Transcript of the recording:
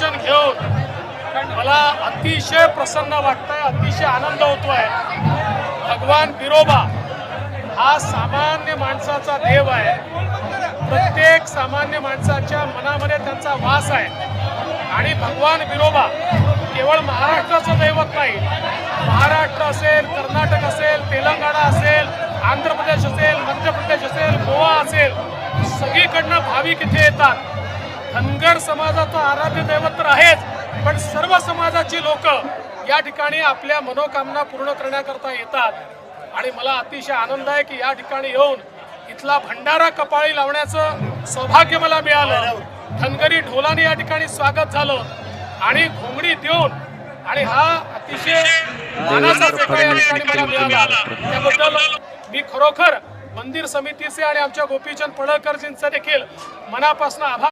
दर्शन घेऊन मला अतिशय प्रसन्न वाटतंय, अतिशय आनंद होतोय। भगवान बिरोबा हा सामान्य माणसाचा देव आहे। प्रत्येक सामान्य माणसाच्या मनामध्ये त्यांचा वास आहे आणि भगवान बिरोबा केवळ महाराष्ट्राचं दैवत नाही, महाराष्ट्र असेल, कर्नाटक असेल, तेलंगणा असेल, आंध्र प्रदेश असेल, मध्य प्रदेश असेल, गोवा असेल, सगळीकडनं भाविक इथे येतात। धनगर समाजाचं आराध्य दैवत तर आहेच, पण सर्व समाजाची लोक या ठिकाणी आपल्या मनोकामना पूर्ण करण्याकरता येतात आणि मला अतिशय आनंद आहे की या ठिकाणी येऊन इथला भंडारा कपाळी लावण्याचं सौभाग्य मला मिळालं। धनगरी ढोलाने या ठिकाणी स्वागत झालं आणि घोंगडी देऊन आणि हा अतिशय मानाचा फेटा या ठिकाणी मला मिळाला। त्याबद्दल मी खरोखर मंदिर समितीचे आणि आमच्या गोपीचंद पडळकरजींचा देखील मनापासून आभार